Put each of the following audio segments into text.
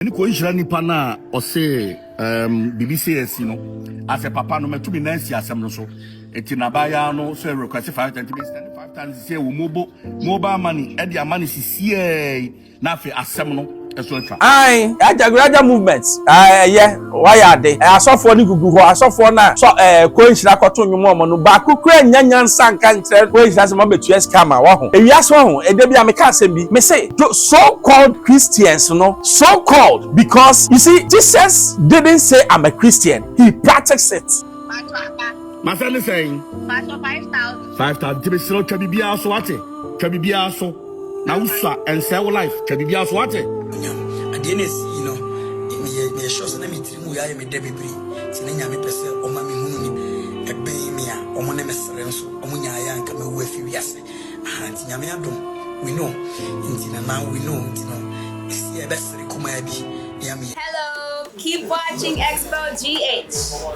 Any coincidence nipa na or say BBCS, you know, as a papa no me to be nice as I'm so. It's in Abaya no so request 5 times 5 times say mobile money and your money is here na fe asem no eso twa. Aye, Ajagurajah movement. Yeah, Wαrηεd. Asofo ni gugu ho, asofo na so coincidence akoto nwumo mo no ba kukura nyanyansa nka ntre coincidence mo betu scam wa ho. Ewiase ho, e de bia me ka asem bi. Me say so-called Christians, so-called, because you see, Jesus didn't say I'm a Christian. He practiced it. My son is saying 5,000. 5,000 to be slow to be so what? To be so now and sell life to be so what? Adenes, you know, me shows na me trimu ya me de bebre. Tinenya me pese o ma me hunu ni ebe me a o mo na me sere nso o mo nya ya nka me wo afi wiase. Ah tinya me adom. We know. Intina now we know, you know. Esi e be sere kuma ya bi. Hello, keep watching Xposed GH,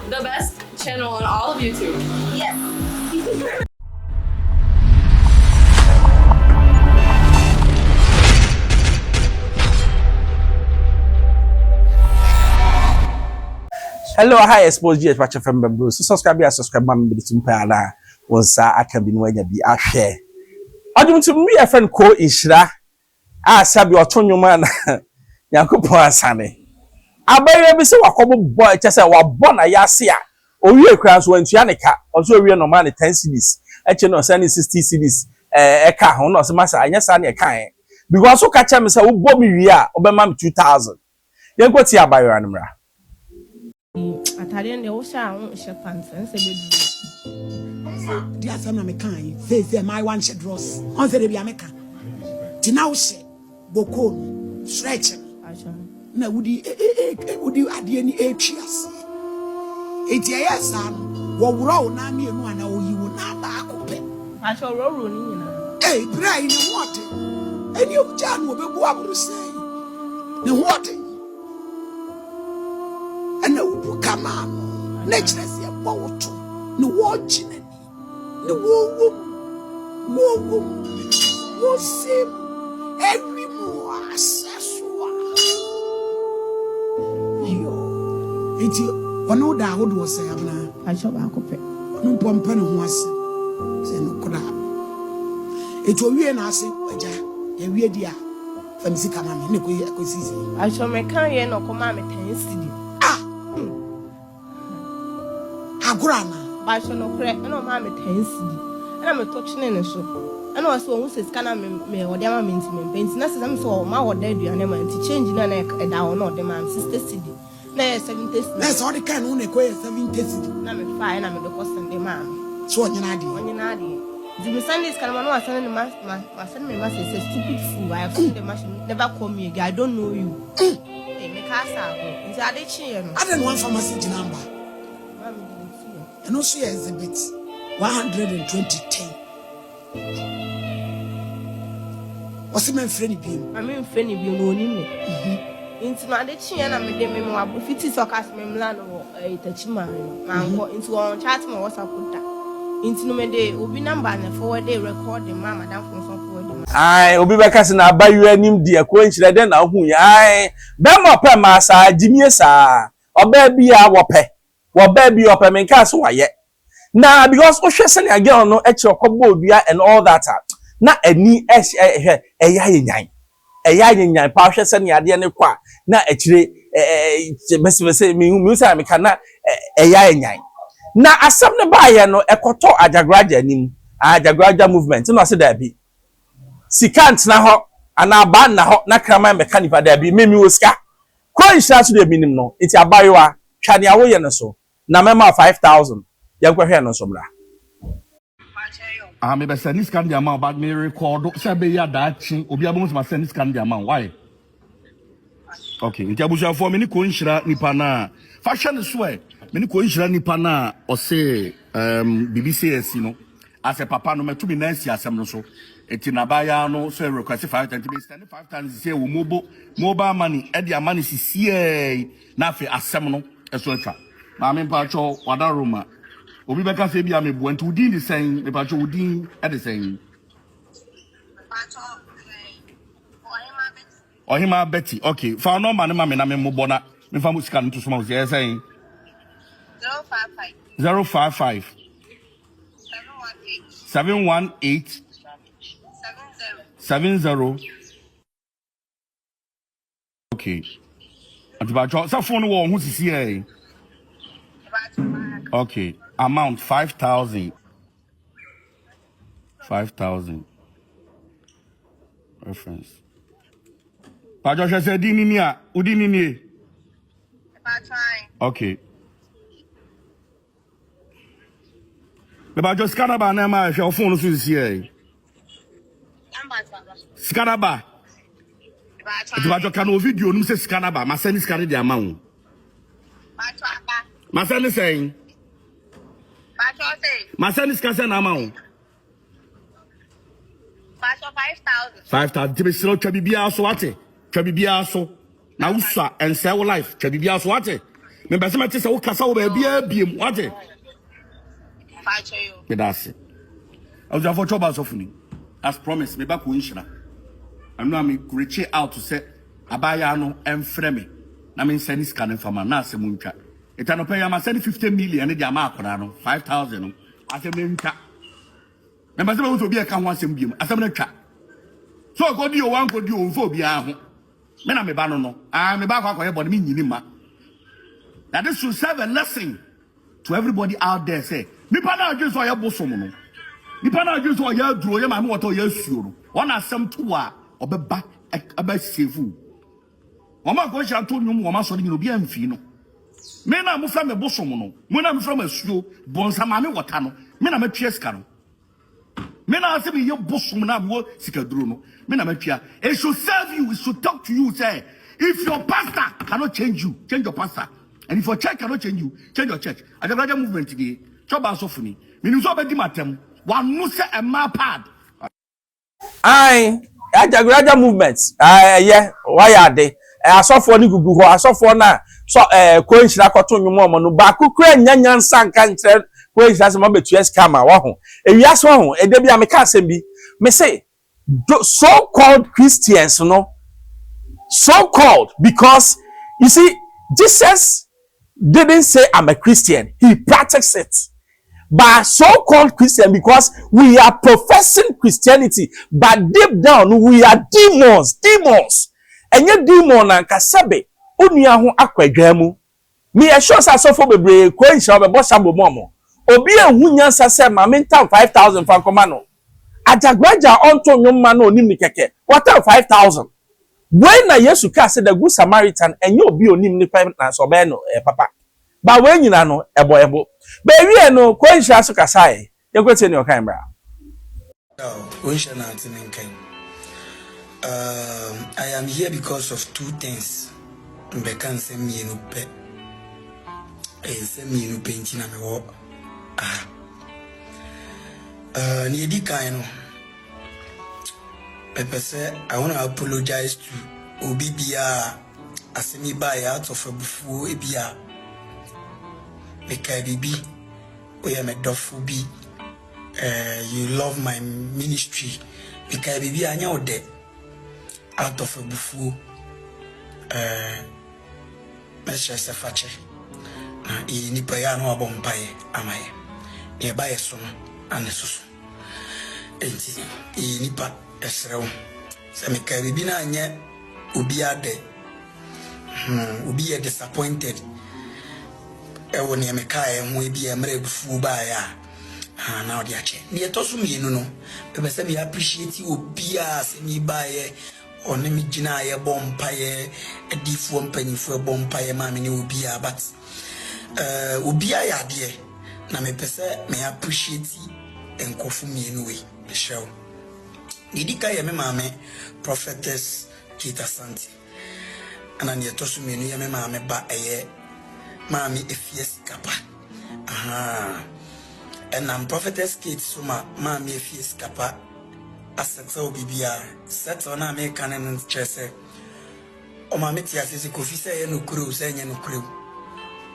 the best channel on all of YouTube. Yes. Hello, hi, Xposed GH watch from Bamboo. So subscribe me to Mpana. Once I can be no be a share. I do to me a friend called Nyirah. Sabi otonyo man. Yakupon asane. Abaye bi se wakobo boy chese wa born ayase a owie kra so antua ne ka oso owie no man 10 cedis eche no send 60 cedis eka ho no se masa anya sa ne kan because so ka cha me se wo bo mi wie a obema me 2000 yenkoti abaye anumra atade ne wo sha ho she pants nse be di asam na me kan say my one she dross on say de bia me kan ti na wo she boko stretch na wudi ade ni etwiase enti ayasa no wo wuro na me enu ana oyiwo na ba akope acho roro ni nyina brai ni wote eni oja no obebu aburu sei ni wote ana ubu kama na kyerese e bowoto ni wo gina ni wo sim every more accesswa enti ono da hodo wo say abna acho ba akope no pompa ne ho ase se no kura eto wie na ase aja ya wie dia famisi kama me ne ko sisi acho me kan ye no koma me 10 cedi agurana ba acho no kre no ma me 10 cedi na me to chine ne so ana waso wo se sika na me ode ama me nti na se sam so ma woda aduane ma nti change na na e da wo no de ma 60 cedi na 70 cedi na so de kan no ne ko 70 cedi na me fa na me de ko sende ma so onyina ade the Sundays can man was sending my send me message say stupid fool I have seen the machine never call me again I don't know you they make us out nti ade chi no I don't want pharmacy number mama didn't see and also exhibit 12010 what's my friend bi I mean friend bi no ni me nti na ade chi na me de me wa fiti so cast me mla no itachima ma nko nti on chat me WhatsApp kuta inti no me de obi number na forward dey record dem ma madam for some forward dem ai obi be kase na abayu anim de ko nkyire den na hu ya ai be mo pe ma sa jimie sa oba bia wo ba bi ope me nka so waye na because o hwese ne again no e kire okobo odua and all that na ani eya yenyan pa hwese ne ade ne kwa na akire bese mi sa me kana eya yenyan na asem ne baaye no ekoto Ajagurajah anim Ajagurajah movement no se da bi sikant na ho ana ba na ho na kraman mechanical da bi memi oska ko nhira so de minim no enti abayewa twane awo ye no so na mema 5000 yankwa no so mra Me be send this kind of amount but me record say be ya da chi obi abon ma send this kind of amount why okay nti abuja for me ni ko nhira nipa na fashion so e me ni ko nhira nipa na o say BBCS no as a papa no me to be nice asem no so eti na baya no so request 5 times 5 times say wo mobile money e dia money sie na fe asem no eso twa ma me pa cho wada roma obi beka say bia me bo nti udin the same me pa cho udin e the same Or him Betty. Okay. For no man, mamma, and I'm Mobona. If I'm scanning to small, yes, saying 055 718 70. Okay. At about your phone wall, who's here? Okay. Amount 5,000. 5,000. Reference. Pajosh said, Dininia, Udinini. Okay. But just Scanaba, Nama, if your phone is here. Scanaba. It's about your cano video, no says Scanaba, my son is carrying the amount. My son is saying, my son is carrying amount. 5,000. To be slow, Chabibia, so what? Chabibia, so now, sir, and sell life. Chabibia, so what? Remember, some say, oh, Casa, be what? That's it. I was for troubles of me. As promised, me back Winshra. I know I'm reach out to say, Abayano and Freme. I mean, send this cannon from a Nasa Munka. It can pay my 50 million in the amount, 5,000. I said, Munka. Remember, there will be a can once in beam. I said, Munka. So go do one could do for Biaho. Men I'm a banano. I'm a back about me, Nima. Now, this should serve a lesson to everybody out there. Say, Nipana just for your bosom. Nipana just for your draw, your mamma, or your sure. One has some two or be back about seafood. Mama goes out to you, Mama, so you'll be enfino. Men I'm from a bosom. When I'm from a shoe, Bonsamami Watano. Men I'm a Chiescano. Men are saying your bosom now, Sikadruno. Men I'm a Chia. It should serve you, it should talk to you, say, if your pastor cannot change you, change your pastor. And if your church cannot change you, change your church. Ajagurajah movement today, Choba Sofuni. Minuso Bedimatem, one Musa and Mapad. Aye, Ajagurajah movement. Yeah, why are they? I saw for Nigugu, I saw for now. So, Coach Rakoton, your mom, no Baku, Yan San can't tell Coach as a moment to Escama. Wahu. A yes one, a Debbie Amikasembi, may say, so called Christians, no, so called because you see, Jesus didn't say I'm a Christian, he practiced it. But so-called Christian because we are professing Christianity, but deep down we are demons. And your demon and kasabe unuahu akwagwamu. Me assure so for bebre ko nshia be bossa bomomo. Obi ehunyan sase ma mental 5,000 fan komano. Ajagurajah onto nyoma na onim ni keke. What 5,000? When na Yesu ka say the good Samaritan enye obi onim ni na so be no papa. Ba when nyina no ebo. Ba wi no ko nshia so kasae. Ye kwete ni okan bra. Nshia na tin nkan. I am here because of two things. Mbekan se mienu pe. Se mienu pe ntina me wo. Ni edi kan no. Pepe say I want to apologize to Obibia asemi ba ya out of abufu ebia. Meka bibi oya me dofu bi. You love my ministry. Meka bibi anya ode. Out of a bufu, Mesha Safache, Nipayano Abompaye, Amaye, nearby a son and a sus. And Nipa Esro, Samikaribina and yet Ubiade, Ubia disappointed. Ewo near Mekai and we be a mere bufubaya. Now, dear Che, near Tosumi, no, but I appreciate you, Ubia, semi by or name Gina Bompaye, a deformed penny for a bompaye, mammy, Ubia, but Ubia, dear. Now, me pese may appreciate and go for me anyway, the show. Nidika yame mame, prophetess Kita Santi. And I near Tosumi, yame mame ba a ye, mammy, if yes, kappa. And I'm prophetess Kate Suma, mammy, if yes, kappa. Assetso bibia set on American and chese o ma metia sisi kofi se no kru se nya no kru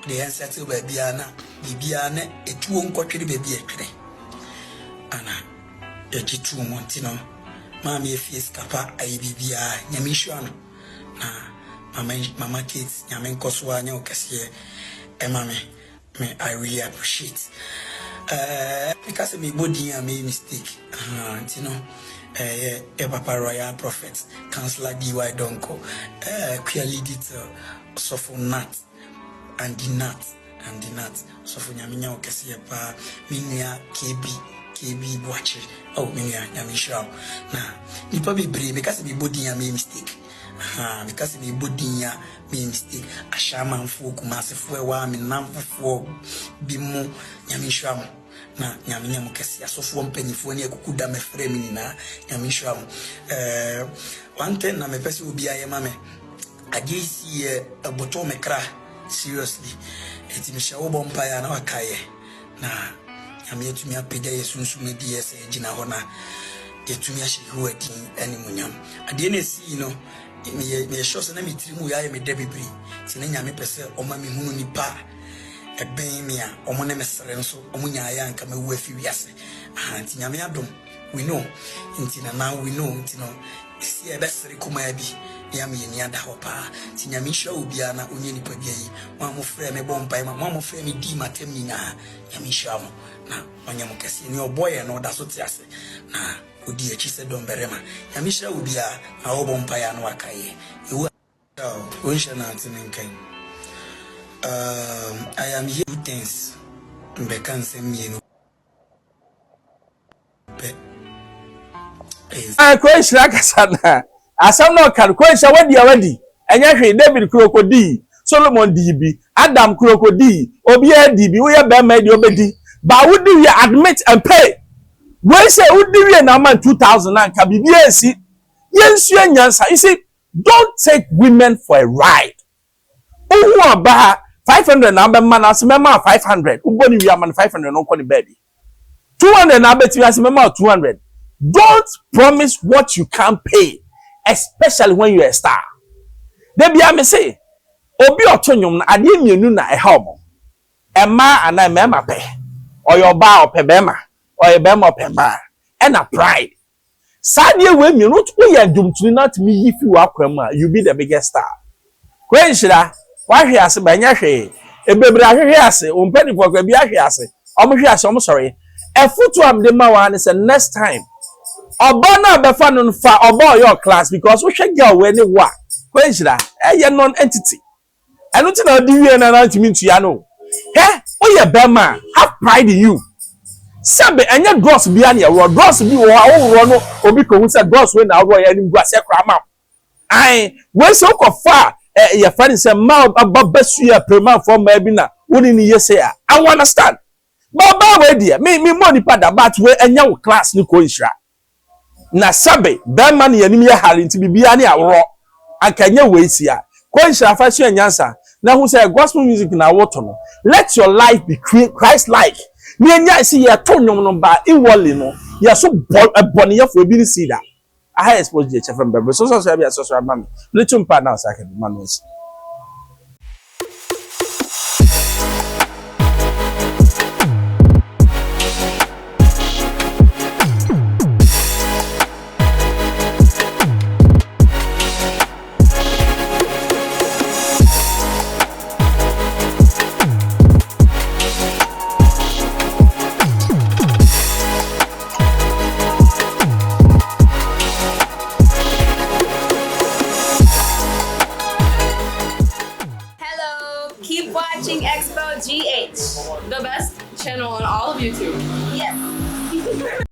de en setso bibia na etuo nkotwere bibia etwere ana ejitu monti no ma me fie skapa ayi bibia nya mi hwa no Mama kids, nyame nkoswa nya okese me I really appreciate. Because me body I made mistake. You know, Papa Royal Prophet, Counselor DY Donko, clearly did so for nut and the nut. So for Yaminya okese pa minia KB watch. Oh, minia Yamisha. Nah, you probably brave because me body I made mistake. Because me body me mistake. Ashama mfu kumasifwe wa minamfu bimu Yamisha. Na nyaminya mukesi asofo mpanyifo ne akukuda mefrɛ mi nyina nyamihwa mo one thing na mepɛsɛ obi aye mame agesi aboto mekra seriously eti me hye wo bompa ya na wakaye na nyame atumi apagya yesunsume di yese gina ho na yetumi ahye ho adin animunyam ade na si no me sure se na metiri mu ya me da bebri ti na nyame pɛsɛ ɔma me hunu nipa ben me a omo ne mesere nso omo nyaaya anka mewu afi wiase anti nyame adom we know nti na now we know nti no esi e besere kuma bi ya me ni ada ho pa nti nyame hwa obi ana onye nipa bia yi mo mo frɛ me bompai mo mo frɛ me di matem ni na nyame hwa mo na onye mo kese ni oboye no da so ti ase na odi achi se dom berema nyame hwa obi a na wo bompai ana wakaye ewu o hwa na antinenkan I am here to things. Bekan send me no. Question akasana. Asam no kan question wadi. Enya hwe David Krokodi, Solomon DB, Adam Krokodi, Obi DB, we be made obedi. But would you admit and pay? We say would you na man 2000 and can be BC. Yes, you see, don't take women for a ride. Who about 500 number man as member 500. Uboni we are man 500 no call baby. 200 number to as member 200. Don't promise what you can't pay, especially when you're a star. They be me say, obi otonyum na ade mienu na e help. Emma and I member pay. Or your bar or pebema, or your bema peba. And a pride. Sadie we mienu to we adum to not me if you are kwema, you be the biggest star. When should I? Why he has a banya he? A baby has a penny for a bias. I'm sorry. A foot to am the man is the next time. Obana be fun on far about your class because we should go when you work. When should I? A non entity. I don't know do you and to mean to Yano. Hey, oh, yeah, Bema, have pride in you. Sabe, and your dross be an your dross be or or because a dross when I wear any grass a cram up. I went so far. Your friend is a mouth about best year per month for maybe now. Wouldn't you say? I understand. But way dear, me money pad about where a young class no coinshra. Na sabe, that money and me having to be any raw. I can you wait here. Coinshra fashion and answer. Now who say gospel music in our water? Let your life be Christ like. Me and I see your tone number in Wallino. You are so bonny for being see that. I exposed the chef from Bebe, so be a social man. Little partners I can manage. Keep watching Xposed GH, the best channel on all of YouTube. Yes.